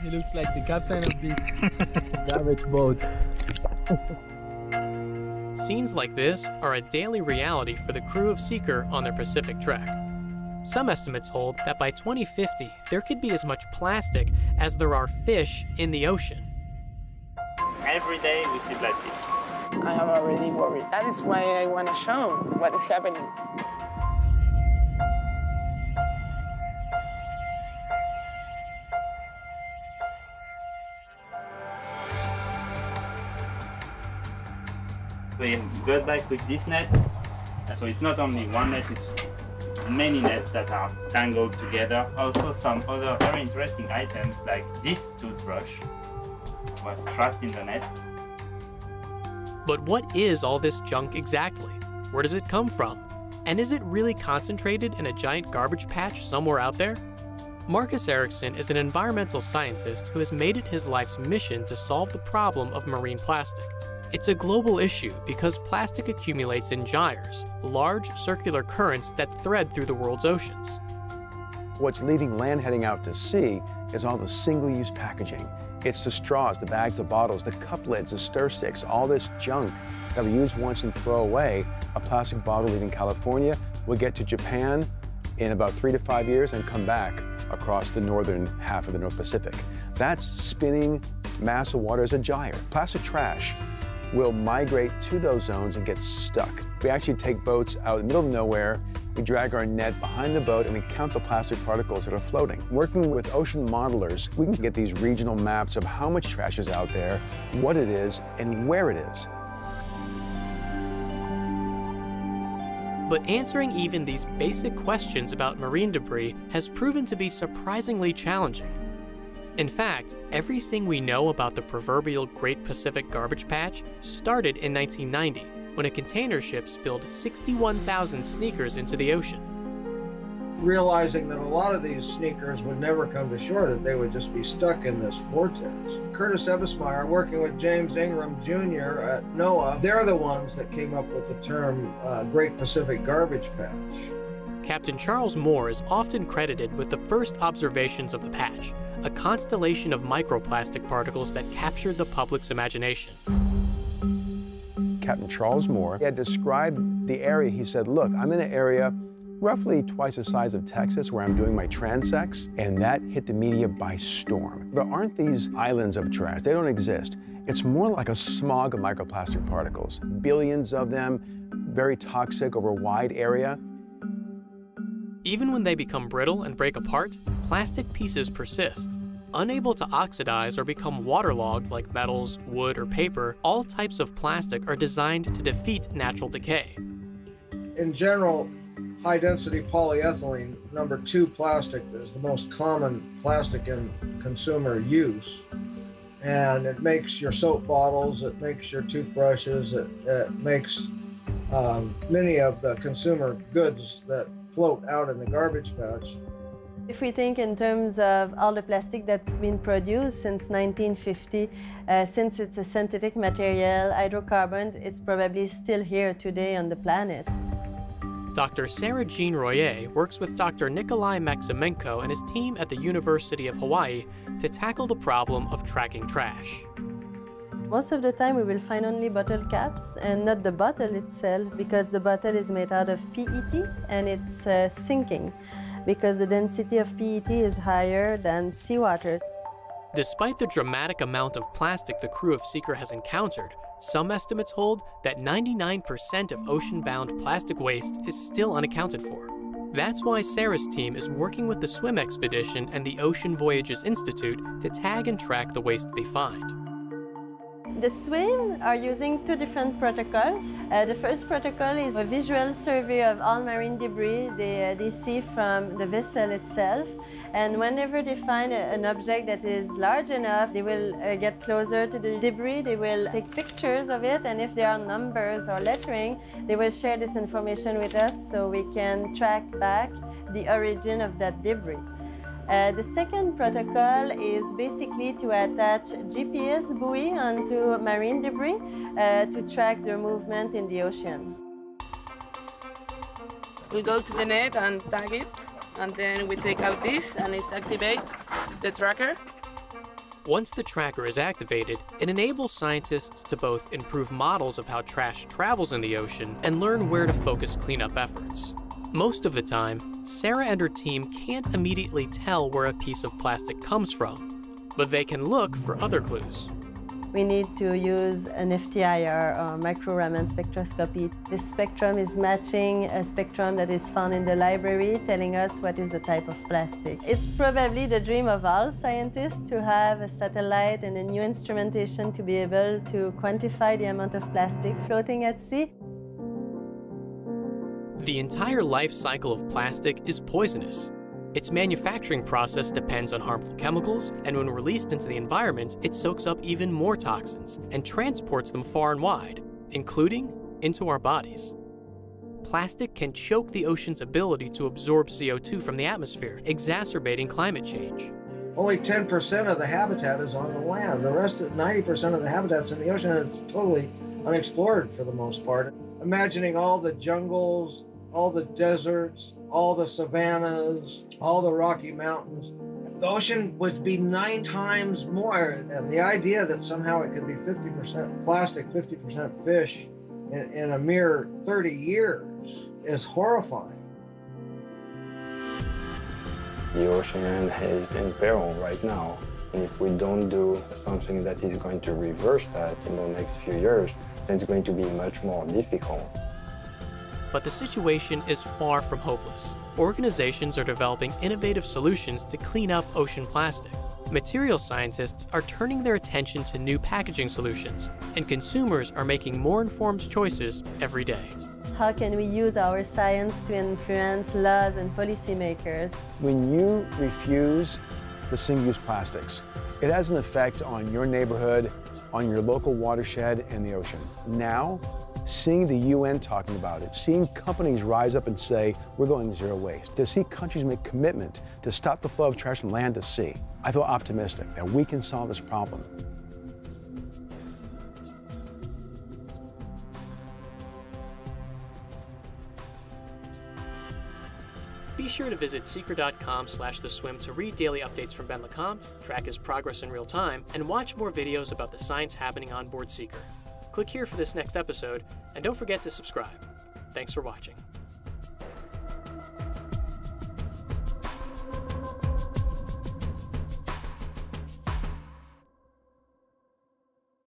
He looks like the captain of this garbage boat. Scenes like this are a daily reality for the crew of Seeker on their Pacific trek. Some estimates hold that by 2050, there could be as much plastic as there are fish in the ocean. Every day we see plastic. I am already worried. That is why I want to show what is happening. We got back with this net, so it's not only one net, it's many nets that are tangled together. Also some other very interesting items like this toothbrush was trapped in the net. But what is all this junk exactly? Where does it come from? And is it really concentrated in a giant garbage patch somewhere out there? Marcus Erickson is an environmental scientist who has made it his life's mission to solve the problem of marine plastic. It's a global issue because plastic accumulates in gyres, large circular currents that thread through the world's oceans. What's leaving land heading out to sea is all the single-use packaging. It's the straws, the bags, the bottles, the cup lids, the stir sticks, all this junk that we use once and throw away. A plastic bottle leaving California will get to Japan in about 3 to 5 years and come back across the northern half of the North Pacific. That spinning mass of water is a gyre. Plastic trash will migrate to those zones and get stuck. We actually take boats out in the middle of nowhere, we drag our net behind the boat, and we count the plastic particles that are floating. Working with ocean modelers, we can get these regional maps of how much trash is out there, what it is, and where it is. But answering even these basic questions about marine debris has proven to be surprisingly challenging. In fact, everything we know about the proverbial Great Pacific Garbage Patch started in 1990, when a container ship spilled 61,000 sneakers into the ocean. Realizing that a lot of these sneakers would never come to shore, that they would just be stuck in this vortex. Curtis Ebesmeyer, working with James Ingram Jr. at NOAA, they're the ones that came up with the term Great Pacific Garbage Patch. Captain Charles Moore is often credited with the first observations of the patch, a constellation of microplastic particles that captured the public's imagination. Captain Charles Moore had described the area. He said, look, I'm in an area roughly twice the size of Texas where I'm doing my transects, and that hit the media by storm. There aren't these islands of trash. They don't exist. It's more like a smog of microplastic particles. Billions of them, very toxic over a wide area. Even when they become brittle and break apart, plastic pieces persist. Unable to oxidize or become waterlogged like metals, wood, or paper, all types of plastic are designed to defeat natural decay. In general, high-density polyethylene, number 2 plastic, is the most common plastic in consumer use. And it makes your soap bottles, it makes your toothbrushes, it makes many of the consumer goods that float out in the garbage patch. If we think in terms of all the plastic that's been produced since 1950, since it's a synthetic material, hydrocarbons, it's probably still here today on the planet. Dr. Sarah Jean Royer works with Dr. Nikolai Maximenko and his team at the University of Hawaii to tackle the problem of tracking trash. Most of the time we will find only bottle caps and not the bottle itself, because the bottle is made out of PET and it's sinking because the density of PET is higher than seawater. Despite the dramatic amount of plastic the crew of Seeker has encountered, some estimates hold that 99% of ocean-bound plastic waste is still unaccounted for. That's why Sarah's team is working with the swim expedition and the Ocean Voyages Institute to tag and track the waste they find. The swim are using 2 different protocols. The first protocol is a visual survey of all marine debris they see from the vessel itself. And whenever they find an object that is large enough, they will get closer to the debris, they will take pictures of it, and if there are numbers or lettering, they will share this information with us so we can track back the origin of that debris. The second protocol is basically to attach GPS buoy onto marine debris to track their movement in the ocean. We go to the net and tag it, and then we take out this and it's activate the tracker. Once the tracker is activated, it enables scientists to both improve models of how trash travels in the ocean and learn where to focus cleanup efforts. Most of the time, Sarah and her team can't immediately tell where a piece of plastic comes from, but they can look for other clues. We need to use an FTIR, or micro-Raman spectroscopy. This spectrum is matching a spectrum that is found in the library, telling us what is the type of plastic. It's probably the dream of all scientists to have a satellite and a new instrumentation to be able to quantify the amount of plastic floating at sea. The entire life cycle of plastic is poisonous. Its manufacturing process depends on harmful chemicals, and when released into the environment, it soaks up even more toxins and transports them far and wide, including into our bodies. Plastic can choke the ocean's ability to absorb CO2 from the atmosphere, exacerbating climate change. Only 10% of the habitat is on the land. The rest, 90% of the habitat's in the ocean, and it's totally unexplored for the most part. Imagining all the jungles, all the deserts, all the savannas, all the Rocky Mountains. The ocean would be 9 times more. And the idea that somehow it could be 50% plastic, 50% fish in a mere 30 years is horrifying. The ocean is in peril right now. And if we don't do something that is going to reverse that in the next few years, then it's going to be much more difficult. But the situation is far from hopeless. Organizations are developing innovative solutions to clean up ocean plastic. Material scientists are turning their attention to new packaging solutions, and consumers are making more informed choices every day. How can we use our science to influence laws and policymakers? When you refuse the single-use plastics, it has an effect on your neighborhood, on your local watershed, and the ocean. Now, seeing the UN talking about it, seeing companies rise up and say, we're going zero waste, to see countries make commitment to stop the flow of trash from land to sea, I feel optimistic that we can solve this problem. Be sure to visit Seeker.com/theswim to read daily updates from Ben LeCompte, track his progress in real time, and watch more videos about the science happening on board Seeker. Click here for this next episode, and don't forget to subscribe. Thanks for watching.